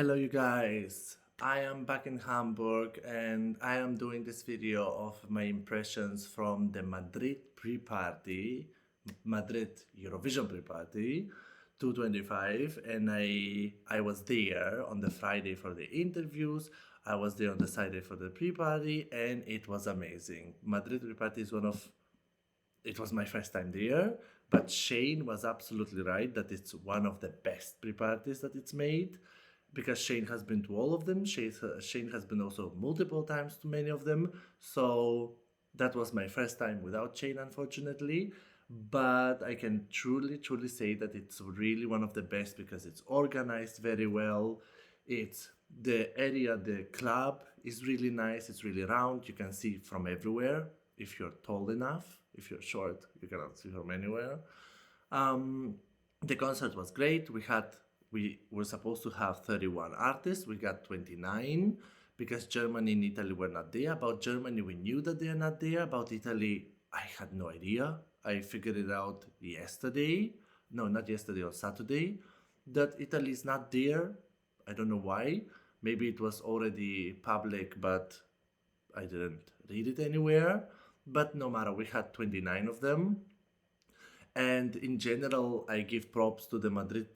Hello, you guys. I am back in Hamburg and I am doing this video of my impressions from the Madrid Eurovision pre-party 225. And I was there on the Friday for the interviews. I was there on the Saturday for the pre-party and it was amazing. Madrid pre-party is it was my first time there, but Shane was absolutely right that it's one of the best pre-parties that it's made because Shane has been to all of them. Shane has been also multiple times to many of them. So that was my first time without Shane, unfortunately. But I can truly say that it's really one of the best because it's organized very well. It's the club is really nice. It's really round. You can see from everywhere if you're tall enough. If you're short, you cannot see from anywhere. Um, the concert was great. We were supposed to have 31 artists. We got 29 because Germany and Italy were not there. About Germany, we knew that they are not there. About Italy, I had no idea. I figured it out yesterday. No, not yesterday, on Saturday, that Italy is not there. I don't know why. Maybe it was already public, but I didn't read it anywhere. But no matter, we had 29 of them. And in general, I give props to the Madrid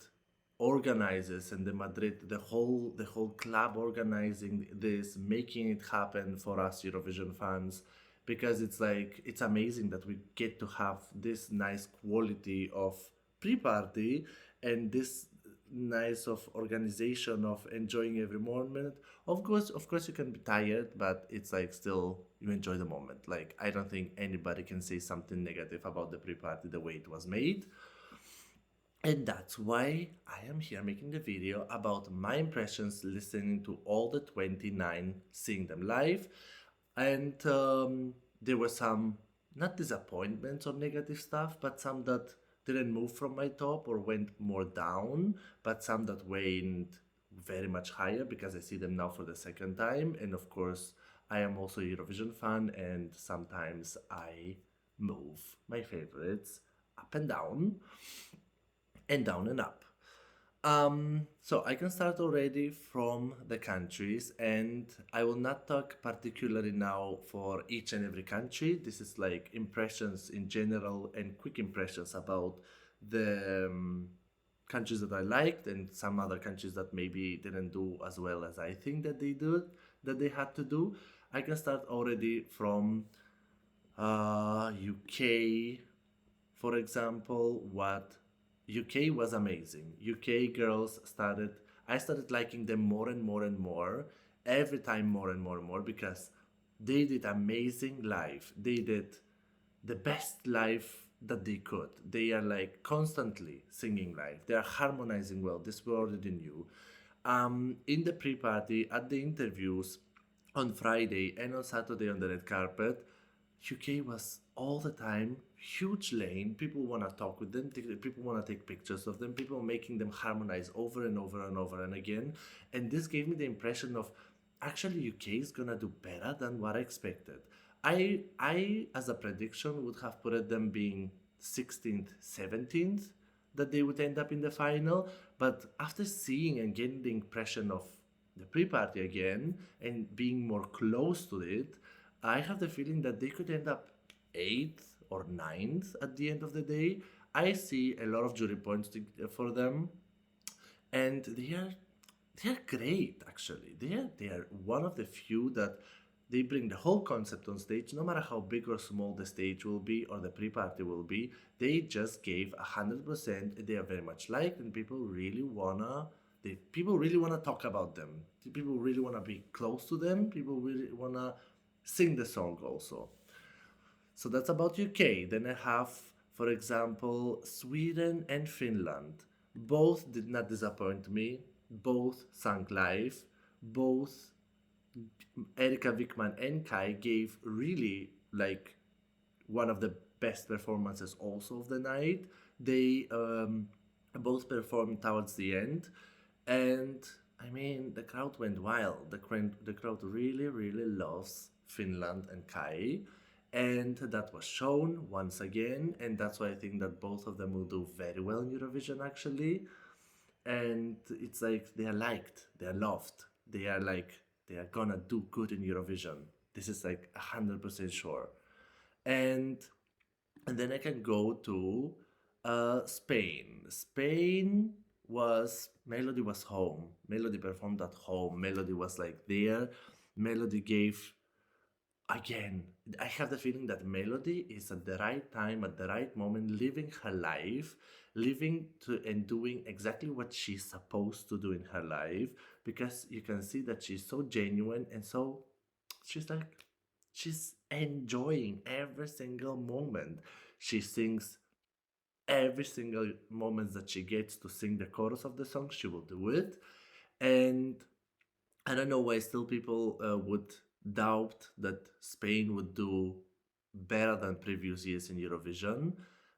organizers and the whole club organizing this, making it happen for us Eurovision fans, because it's amazing that we get to have this nice quality of pre-party and this nice of organization of enjoying every moment. Of course you can be tired, but it's like still you enjoy the moment. Like, I don't think anybody can say something negative about the pre-party the way it was made. And that's why I am here making the video about my impressions listening to all the 29, seeing them live. And there were some, not disappointments or negative stuff, but some that didn't move from my top or went more down, but some that went very much higher because I see them now for the second time. And of course, I am also a Eurovision fan, and sometimes I move my favorites up and down and down and up. So I can start already from the countries, and I will not talk particularly now for each and every country. This is like impressions in general and quick impressions about the countries that I liked and some other countries that maybe didn't do as well as I think that they had to do. I can start already from UK, for example. What UK was amazing. UK girls I started liking them more and more and more, every time more and more and more, because they did amazing live. They did the best live that they could. They are like constantly singing live. They are harmonizing well. This we already knew. In the pre-party, at the interviews, on Friday and on Saturday on the red carpet, UK was all the time huge lane. People want to talk with them. People want to take pictures of them. People making them harmonize over and over and over and again. And this gave me the impression of actually UK is gonna do better than what I expected. I as a prediction would have put them being 16th, 17th, that they would end up in the final. But after seeing and getting the impression of the pre-party again and being more close to it, I have the feeling that they could end up 8th or 9th at the end of the day. I see a lot of jury points for them, and they are great actually. They are one of the few that they bring the whole concept on stage, no matter how big or small the stage will be or the pre-party will be. They just gave 100%. They are very much liked, and people really wanna talk about them. People really wanna be close to them. People really wanna sing the song also. So that's about UK. Then I have, for example, Sweden and Finland. Both did not disappoint me. Both sang live. Both Erika Wickman and Kai gave really like one of the best performances also of the night. They both performed towards the end, and I mean the crowd went wild. The crowd really loves Finland and Kai, and that was shown once again. And that's why I think that both of them will do very well in Eurovision actually. and it's like they are liked, they are loved, they are like they are gonna do good in Eurovision. This is like 100% sure. And then I can go to Spain. Spain was Melody was home. Melody performed at home. Melody was like there. Melody gave again. I have the feeling that Melody is at the right time, at the right moment, living her life, living to and doing exactly what she's supposed to do in her life. Because you can see that she's so genuine and so she's like she's enjoying every single moment. She sings every single moment that she gets to sing the chorus of the song, she will do it. And I don't know why still people would doubt that Spain would do better than previous years in Eurovision,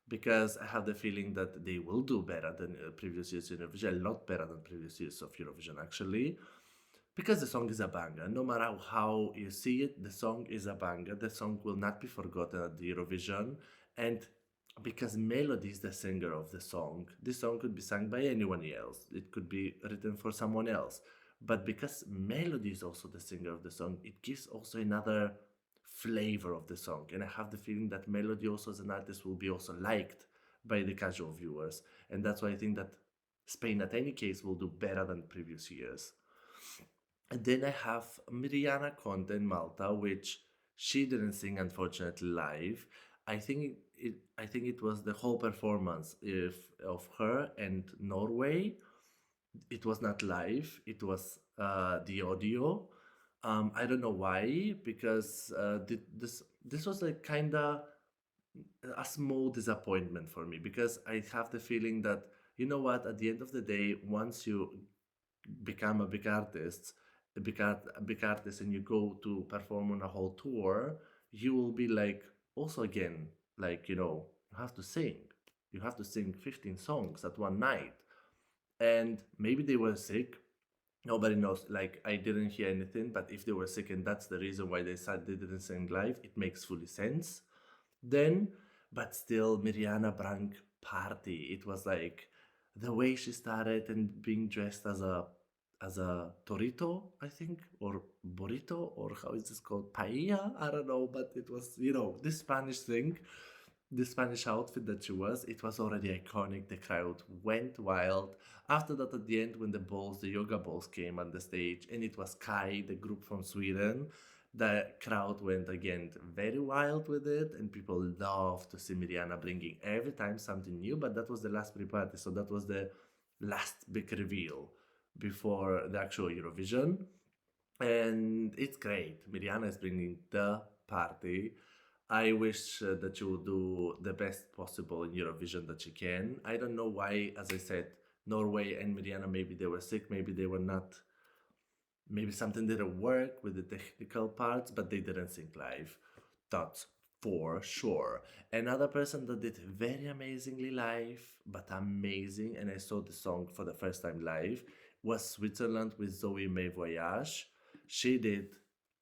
because I have the feeling that they will do better than previous years in Eurovision, a lot better than previous years of Eurovision actually, because the song is a banger. No matter how you see it, the song is a banger. The song will not be forgotten at the Eurovision. And because Melody is the singer of the song, this song could be sung by anyone else. It could be written for someone else. But because Melody is also the singer of the song, it gives also another flavor of the song. And I have the feeling that Melody also as an artist will be also liked by the casual viewers. And that's why I think that Spain at any case will do better than previous years. And then I have Miriana Conte in Malta, which she didn't sing unfortunately live. I think it was the whole performance of her and Norway. It was not live. It was the audio. I don't know why, because this was a kinda a small disappointment for me, because I have the feeling that, you know what, at the end of the day, once you become a big artist, a big artist, and you go to perform on a whole tour, you will be like also again like you have to sing. You have to sing 15 songs at one night, and maybe they were sick. Nobody knows. Like I didn't hear anything, but if they were sick and that's the reason why they said they didn't sing live, it makes fully sense. Then, but still, Miriana Brank party. It was like the way she started and being dressed as a torito, I think, or burrito, or how is this called? Paella? I don't know, but it was, this Spanish thing, the Spanish outfit that she was, it was already iconic. The crowd went wild. After that, at the end, when the yoga balls came on the stage, and it was Kai, the group from Sweden, the crowd went again very wild with it, and people love to see Miriana bringing every time something new. But that was the last pre-party, so that was the last big reveal before the actual Eurovision, and it's great. Miriana is bringing the party. I wish that she would do the best possible in Eurovision that she can. I don't know why, as I said, Norway and Miriana, maybe they were sick, maybe they were not, maybe something didn't work with the technical parts, but they didn't sing live. That's for sure. Another person that did very amazingly live, but amazing, and I saw the song for the first time live, was Switzerland with Zoe May Voyage. She did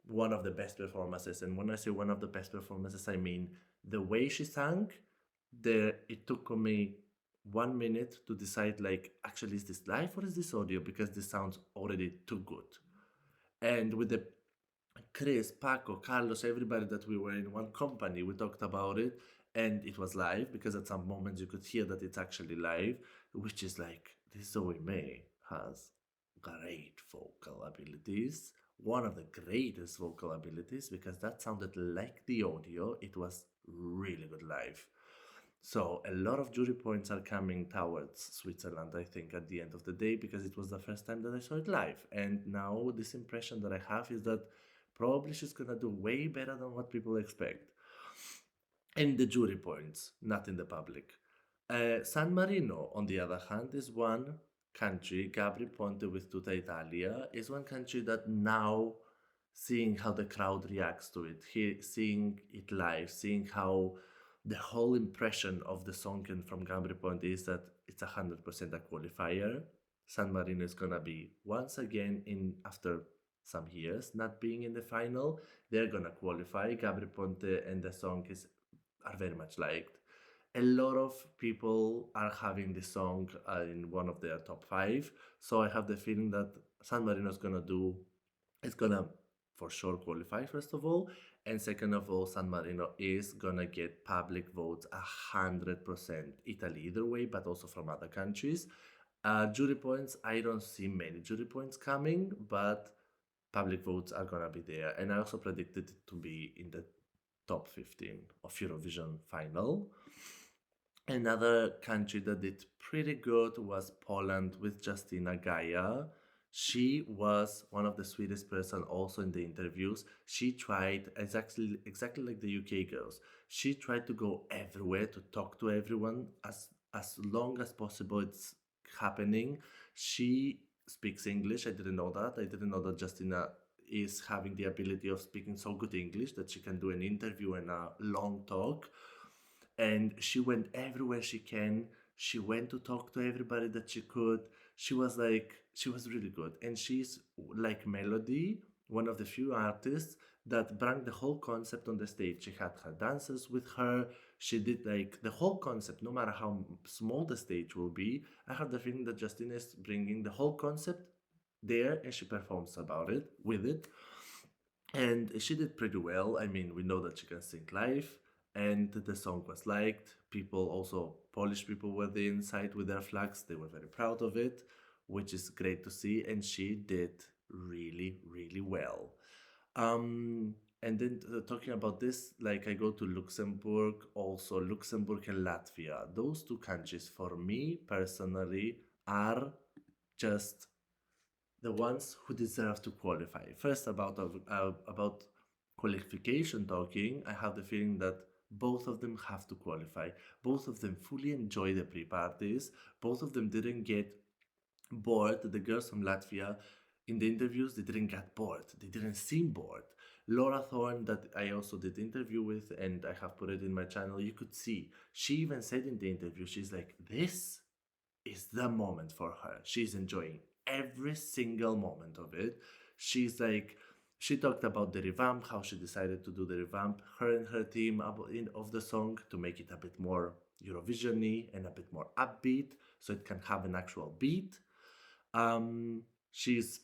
one of the best performances, and when I say one of the best performances, I mean the way she sang. It took me 1 minute to decide, like, actually, is this live or is this audio? Because this sounds already too good. And with the Chris, Paco, Carlos, everybody that we were in one company, we talked about it, and it was live, because at some moments you could hear that it's actually live, which is like, this Zoe May has great vocal abilities, one of the greatest vocal abilities, because that sounded like the audio. It was really good live. So a lot of jury points are coming towards Switzerland, I think, at the end of the day, because it was the first time that I saw it live. And now this impression that I have is that probably she's gonna do way better than what people expect. In the jury points, not in the public. San Marino, on the other hand, is one country, Gabri Ponte with Tutta Italia, is one country that now, seeing how the crowd reacts to it, seeing it live, seeing how the whole impression of the song and from Gabri Ponte is that it's 100% a qualifier. San Marino is gonna be once again in after some years not being in the final. They're gonna qualify. Gabri Ponte and the song are very much liked, a lot of people are having this song in one of their top five. So I have the feeling that San Marino is gonna do, it's gonna for sure qualify first of all, and second of all, San Marino is gonna get public votes 100%. Italy either way, but also from other countries. Jury points, I don't see many jury points coming, but public votes are gonna be there. And I also predicted it to be in the top 15 of Eurovision final. Another country that did pretty good was Poland with Justina Gaia. She was one of the sweetest person also in the interviews. She tried exactly like the UK girls. She tried to go everywhere to talk to everyone as long as possible it's happening. She speaks English. I didn't know that. I didn't know that Justina is having the ability of speaking so good English that she can do an interview and a long talk. And she went everywhere she can. She went to talk to everybody that she could. She was really good. And she's like Melody, one of the few artists that brought the whole concept on the stage. She had her dancers with her. She did like the whole concept, no matter how small the stage will be. I have the feeling that Justina is bringing the whole concept there and she performs about it with it. And she did pretty well. I mean, we know that she can sing live, and the song was liked. People, also Polish people, were there inside with their flags. They were very proud of it, which is great to see. And she did really, really well. And then talking about this, like I go to Luxembourg, also Luxembourg and Latvia. Those two countries, for me personally, are just the ones who deserve to qualify. First, about qualification talking, I have the feeling that both of them have to qualify. Both of them fully enjoy the pre-parties. Both of them didn't get bored. The girls from Latvia, in the interviews, they didn't get bored. They didn't seem bored. Laura Thorne, that I also did interview with, and I have put it in my channel, you could see. She even said in the interview, she's like, this is the moment for her. She's enjoying every single moment of it. She's like, she talked about the revamp, how she decided to do the revamp, her and her team of the song to make it a bit more Eurovision-y and a bit more upbeat so it can have an actual beat. She's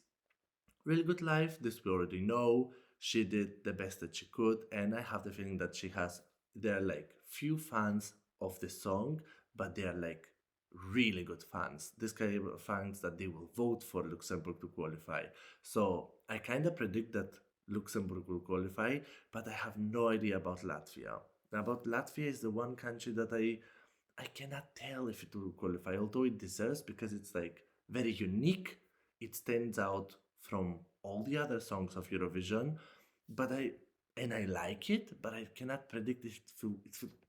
really good life. This we already know. She did the best that she could, and I have the feeling that she has. There are like few fans of the song, but they are like really good fans. This kind of fans that they will vote for Luxembourg to qualify. So I kind of predict that Luxembourg will qualify, but I have no idea about Latvia. About Latvia is the one country that I cannot tell if it will qualify, although it deserves because it's like very unique. It stands out from all the other songs of Eurovision, but I like it, but I cannot predict if it will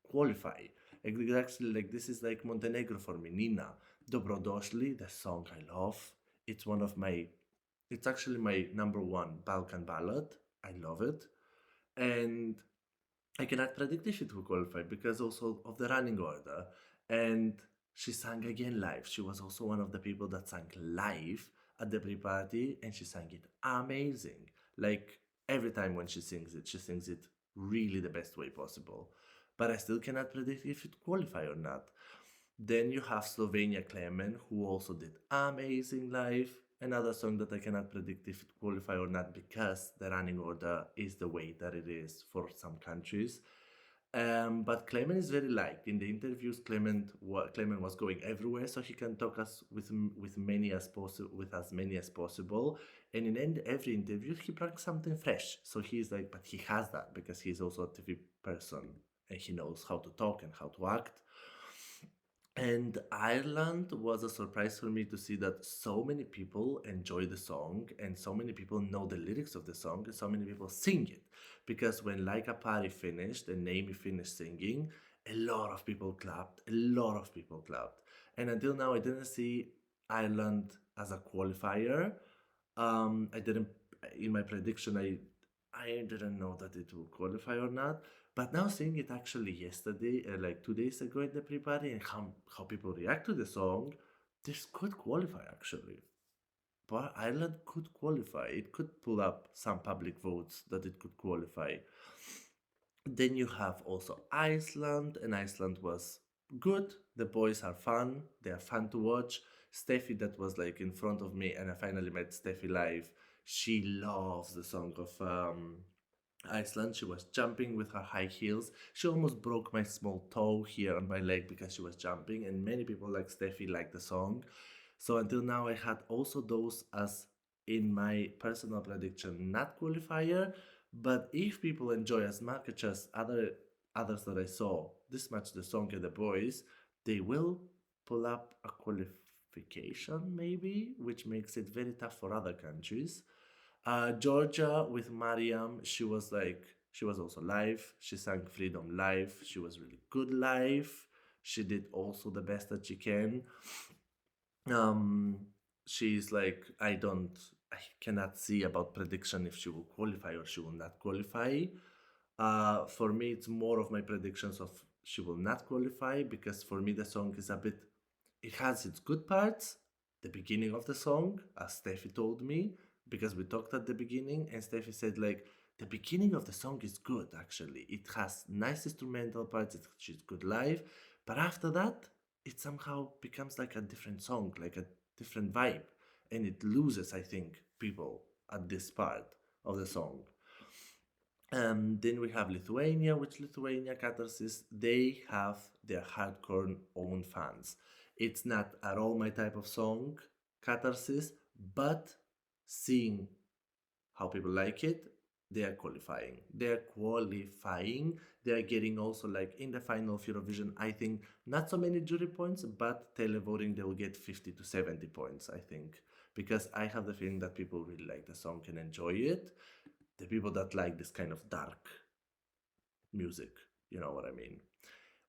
qualify. Actually, like this is like Montenegro for me. Nina, Dobrodošli, the song I love. It's one of my, it's actually my number one Balkan ballad. I love it, and I cannot predict if it will qualify because also of the running order. And she sang again live. She was also one of the people that sang live at the pre-party, and she sang it amazing. Like every time when she sings it really the best way possible. But I still cannot predict if it qualify or not. Then you have Slovenia Klemen, who also did amazing live. Another song that I cannot predict if it qualify or not because the running order is the way that it is for some countries. But Clement is very liked in the interviews. Clement was going everywhere, so he can talk us with many as possible, with as many as possible. And in every interview, he brings something fresh. So he's like, but he has that because he's also a TV person and he knows how to talk and how to act. And Ireland was a surprise for me to see that so many people enjoy the song and so many people know the lyrics of the song and so many people sing it. Because when Like a Party finished and Naomi finished singing, a lot of people clapped. A lot of people clapped. And until now, I didn't see Ireland as a qualifier. I didn't, in my prediction, I didn't know that it will qualify or not. But now seeing it actually yesterday, like 2 days ago in the pre-party, and how people react to the song, this could qualify actually. But Ireland could qualify. It could pull up some public votes that it could qualify. Then you have also Iceland, and Iceland was good. The boys are fun. They are fun to watch. Steffi, that was like in front of me, and I finally met Steffi live. She loves the song of Iceland. She was jumping with her high heels. She almost broke my small toe here on my leg because she was jumping, and many people like Steffi like the song. So until now, I had also those as in my personal prediction, not qualifier. But if people enjoy as much as others that I saw this much the song and the boys, they will pull up a qualification maybe, which makes it very tough for other countries. Georgia with Mariam, she was also live. She sang Freedom live. She was really good live. She did also the best that she can. Um, she's like, I cannot see about prediction if she will qualify or she will not qualify. For me, it's more of my predictions of she will not qualify because for me the song is a bit. It has its good parts. The beginning of the song, as Steffi told me, because we talked at the beginning, and Steffi said like the beginning of the song is good actually. It has nice instrumental parts. She's good live, but after that, it somehow becomes like a different song, like a different vibe, and it loses, I think, people at this part of the song. Then we have Lithuania, which Lithuania Catharsis, they have their hardcore own fans. It's not at all my type of song, Catharsis, but seeing how people like it, they are qualifying. They are qualifying. They are getting also like in the final of Eurovision, I think not so many jury points, but televoting they will get 50 to 70 points, I think. Because I have the feeling that people really like the song and enjoy it. The people that like this kind of dark music, you know what I mean.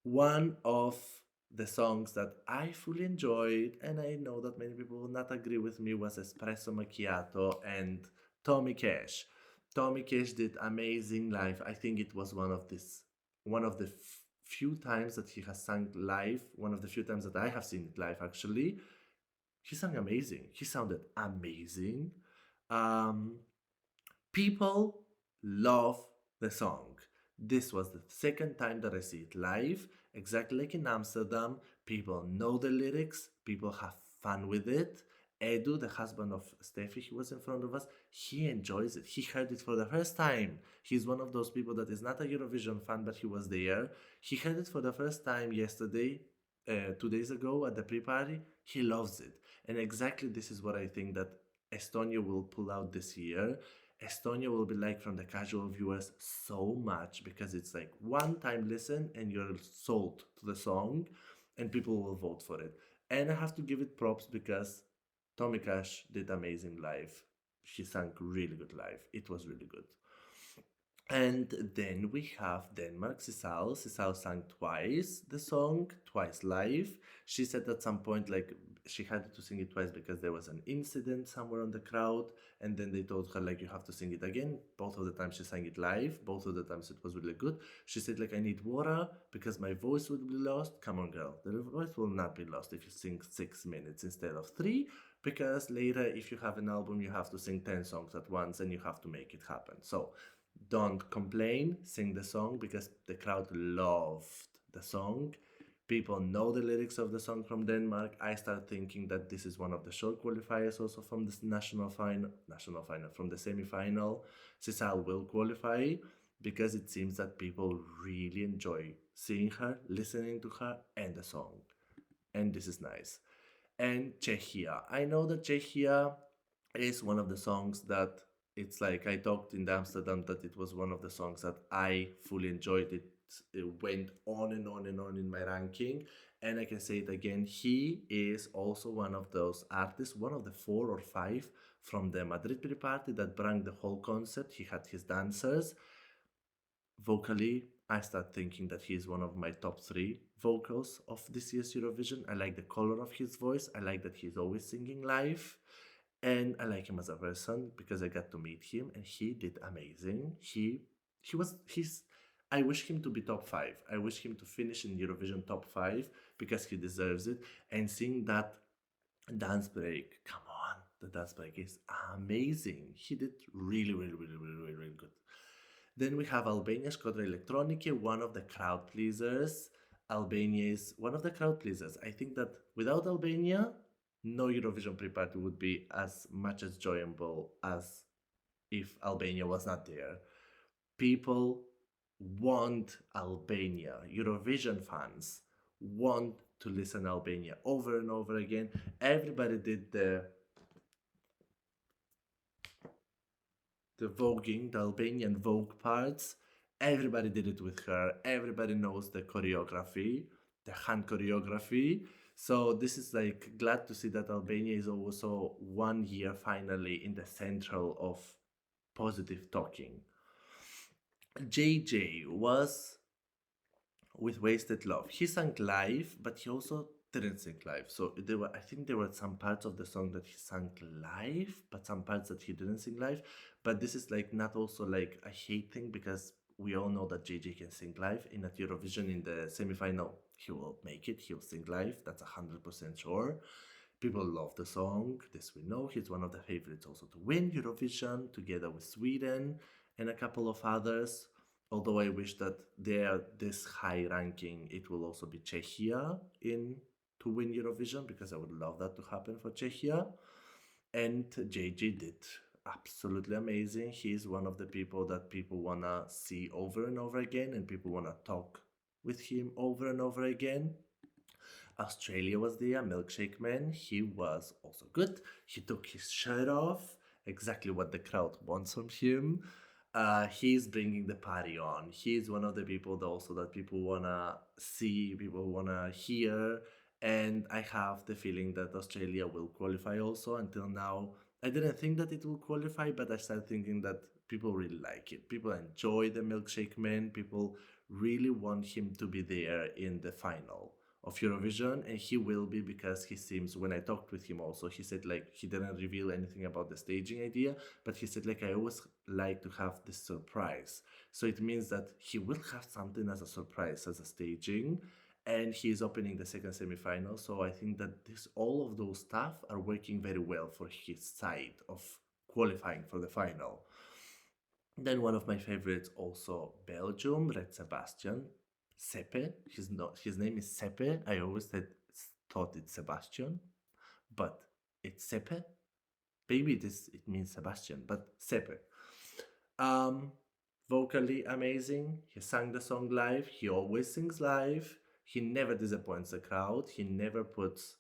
One of the songs that I fully enjoyed, and I know that many people will not agree with me, was Espresso Macchiato and Tommy Cash. Tommy Cash did amazing live. I think it was one of the few times that he has sung live, one of the few times that I have seen it live actually. He sang amazing. He sounded amazing. Um, People love the song. This was the second time that I see it live, exactly like in Amsterdam. People know the lyrics, people have fun with it. Edu, the husband of Steffi, who was in front of us, he enjoys it. He heard it for the first time. He's one of those people that is not a Eurovision fan, but he was there. He heard it for the first time yesterday, 2 days ago at the pre-party. He loves it. And exactly this is what I think that Estonia will pull out this year. Estonia will be like from the casual viewers so much because it's like one time listen and you're sold to the song and people will vote for it. And I have to give it props because Tommy Cash did amazing live. He sang really good live. It was really good. And then we have Denmark, Sisal. Sisal sang twice the song, twice live. She said at some point, like, she had to sing it twice because there was an incident somewhere on the crowd. And then they told her, like, you have to sing it again. Both of the times she sang it live. Both of the times it was really good. She said, like, I need water because my voice would be lost. Come on, girl. The voice will not be lost if you sing 6 minutes instead of three. Because later, if you have an album, you have to sing 10 songs at once and you have to make it happen. So, don't complain, sing the song because the crowd loved the song. People know the lyrics of the song from Denmark. I start thinking that this is one of the short qualifiers also from this national final from the semi-final. Sisal will qualify because it seems that people really enjoy seeing her, listening to her, and the song. And this is nice. And Czechia. I know that Czechia is one of the songs that it's like I talked in Amsterdam that it was one of the songs that I fully enjoyed. It went on and on and on in my ranking. And I can say it again, he is also one of those artists, one of the 4 or 5 from the Madrid pre-party that brought the whole concept. He had his dancers. Vocally, I start thinking that he is one of my top 3 vocals of this year's Eurovision. I like the color of his voice. I like that he's always singing live. And I like him as a person because I got to meet him and he did amazing. He's I wish him to be top 5. I wish him to finish in Eurovision top 5 because he deserves it. And seeing that dance break, come on, the dance break is amazing. He did really, really, really, really, really, really good. Then we have Albania Skodra Elektroniki, one of the crowd pleasers. Albania is one of the crowd pleasers. I think that without Albania, no Eurovision pre-party would be as much as enjoyable as if Albania was not there. People want Albania. Eurovision fans want to listen Albania over and over again. Everybody did the voguing, the Albanian Vogue parts. Everybody did it with her. Everybody knows the choreography, the hand choreography. So this is like glad to see that Albania is also 1 year finally in the central of positive talking. JJ was with Wasted Love. He sang live, but he also didn't sing live. So there were, I think there were some parts of the song that he sang live, but some parts that he didn't sing live. But this is like not also like a hate thing because we all know that JJ can sing live. In at Eurovision in the semi-final, he will make it. He'll sing live. That's 100% sure. People love the song. This we know. He's one of the favorites also to win Eurovision together with Sweden and a couple of others. Although I wish that they are this high ranking, it will also be Czechia in to win Eurovision because I would love that to happen for Czechia. And JJ did absolutely amazing. He's one of the people that people wanna see over and over again, and people wanna talk with him over and over again. Australia was there, Milkshake Man. He was also good. He took his shirt off, exactly what the crowd wants from him. He's bringing the party on. He's one of the people that also that people wanna see, people wanna hear, and I have the feeling that Australia will qualify also. Until now, I didn't think that it will qualify, but I started thinking that people really like it. People enjoy the Milkshake Man. People really want him to be there in the final of Eurovision, and he will be because he seems. When I talked with him, also he said like he didn't reveal anything about the staging idea, but he said like I always like to have this surprise. So it means that he will have something as a surprise as a staging, and he is opening the second semi-final. So I think that this all of those stuff are working very well for his side of qualifying for the final. Then one of my favorites also Belgium, Red Sebastian, Sepe. His name is Sepe. I always thought it's Sebastian, but it's Sepe. Maybe it means Sebastian, but Sepe. Um, Vocally amazing. He sang the song live. He always sings live. He never disappoints the crowd. He never puts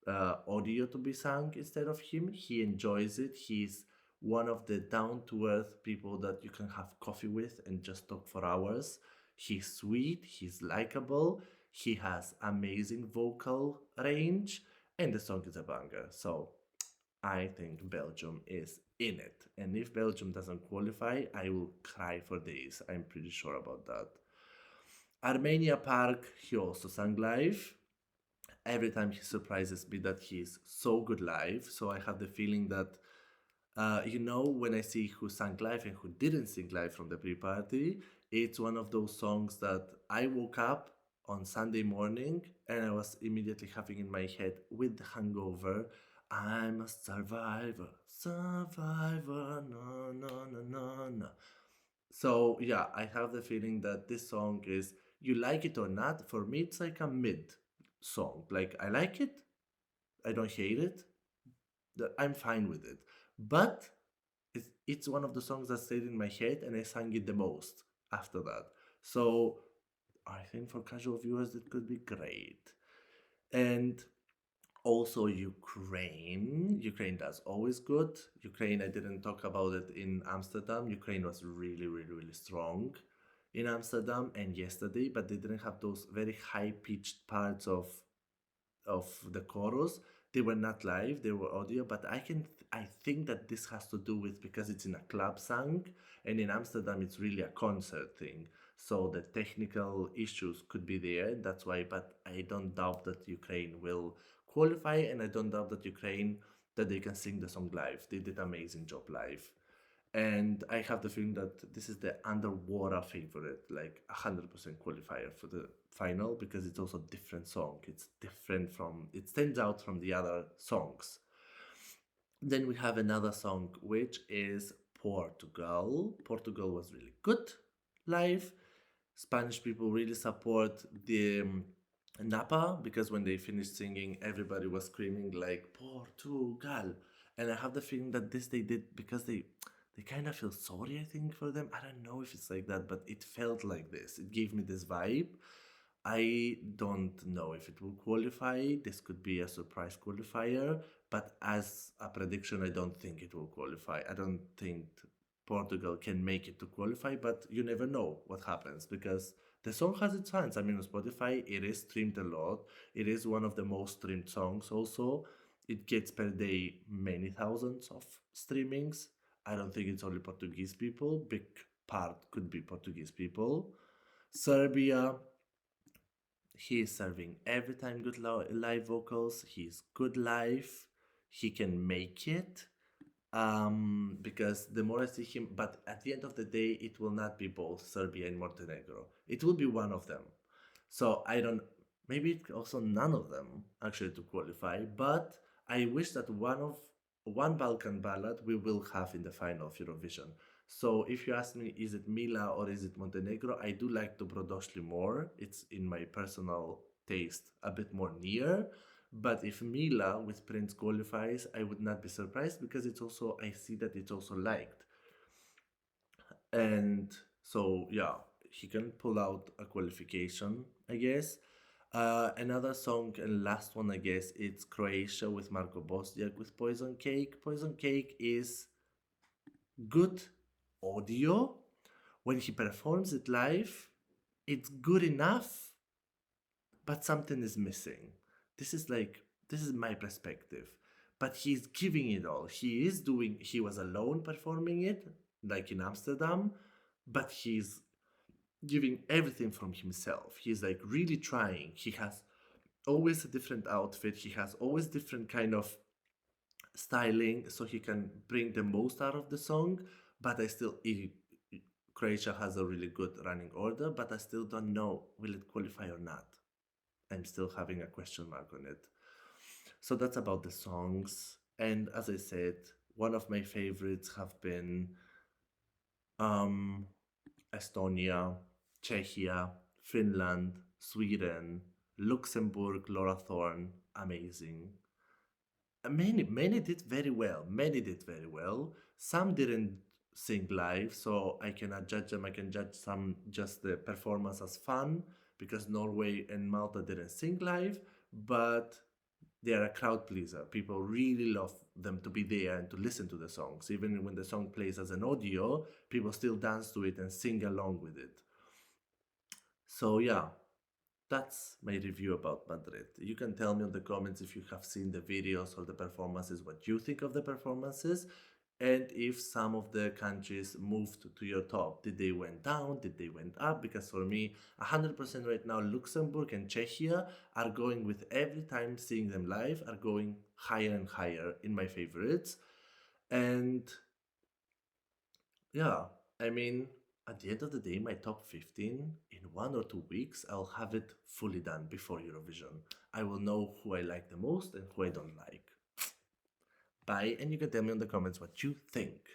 audio to be sung instead of him. He enjoys it. He's one of the down to earth people that you can have coffee with and just talk for hours. He's sweet, he's likable, he has amazing vocal range, and the song is a banger. So I think Belgium is in it. And if Belgium doesn't qualify, I will cry for days. I'm pretty sure about that. Armenia Park, he also sang live. Every time he surprises me that he's so good live. So I have the feeling that, when I see who sang live and who didn't sing live from the pre party, it's one of those songs that I woke up on Sunday morning and I was immediately having in my head with the hangover. I'm a survivor, survivor, no, no, no, no, no. So yeah, I have the feeling that this song is, you like it or not, for me it's like a mid song. Like I like it, I don't hate it, I'm fine with it. But it's one of the songs that stayed in my head and I sang it the most after that. So I think for casual viewers it could be great. And also Ukraine. Ukraine does always good. Ukraine, I didn't talk about it in Amsterdam. Ukraine was really, really, really strong in Amsterdam and yesterday, but they didn't have those very high pitched parts of the chorus. They were not live, they were audio, but I think that this has to do with because it's in a club song, and in Amsterdam it's really a concert thing. So the technical issues could be there. That's why, but I don't doubt that Ukraine will qualify, and I don't doubt that Ukraine that they can sing the song live. They did amazing job live. And I have the feeling that this is the underwater favorite, like 100% qualifier for the final because it's also a different song. It's different from, it stands out from the other songs. Then we have another song, which is Portugal. Portugal was really good live. Spanish people really support the Napa, because when they finished singing, everybody was screaming like Portugal, and I have the feeling that this they did because they kind of feel sorry. I think for them. I don't know if it's like that, but it felt like this. It gave me this vibe. I don't know if it will qualify. This could be a surprise qualifier, but as a prediction, I don't think it will qualify. I don't think Portugal can make it to qualify, but you never know what happens because the song has its fans. I mean, on Spotify, it is streamed a lot. It is one of the most streamed songs, also. It gets per day many thousands of streamings. I don't think it's only Portuguese people. Big part could be Portuguese people. Serbia, he is serving every time good live vocals. He's good live. He can make it. Because the more I see him, but at the end of the day, it will not be both Serbia and Montenegro. It will be one of them. So I don't. Maybe also none of them actually to qualify. But I wish that one Balkan ballad we will have in the final of Eurovision. So if you ask me, is it Mila or is it Montenegro? I do like Dobrodošli more. It's in my personal taste a bit more near. But if Mila with Prince qualifies, I would not be surprised because it's also I see that it's also liked. And so yeah, he can pull out a qualification, I guess. Another song and last one, I guess, it's Croatia with Marco Bosniak with Poison Cake. Poison Cake is good audio. When he performs it live, it's good enough, but something is missing. This is my perspective. But he's giving it all. He was alone performing it, like in Amsterdam, but he's giving everything from himself. He's like really trying. He has always a different outfit. He has always different kind of styling so he can bring the most out of the song. But Croatia has a really good running order, but I still don't know will it qualify or not. I'm still having a question mark on it. So that's about the songs. And as I said, one of my favorites have been um, Estonia, Czechia, Finland, Sweden, Luxembourg, Laura Thorne, amazing. Many did very well. Many did very well. Some didn't sing live, so I cannot judge them. I can judge some just the performance as fun because Norway and Malta didn't sing live, but they are a crowd pleaser. People really love them to be there and to listen to the songs. Even when the song plays as an audio, people still dance to it and sing along with it. So yeah, that's my review about Madrid. You can tell me in the comments if you have seen the videos or the performances, what you think of the performances, and if some of the countries moved to your top. Did they went down? Did they went up? Because for me, 100% right now, Luxembourg and Czechia are going with every time seeing them live, are going higher and higher in my favorites. And yeah, I mean, at the end of the day, my top 15 in 1 or 2 weeks, I'll have it fully done before Eurovision. I will know who I like the most and who I don't like. Bye, and you can tell me in the comments what you think.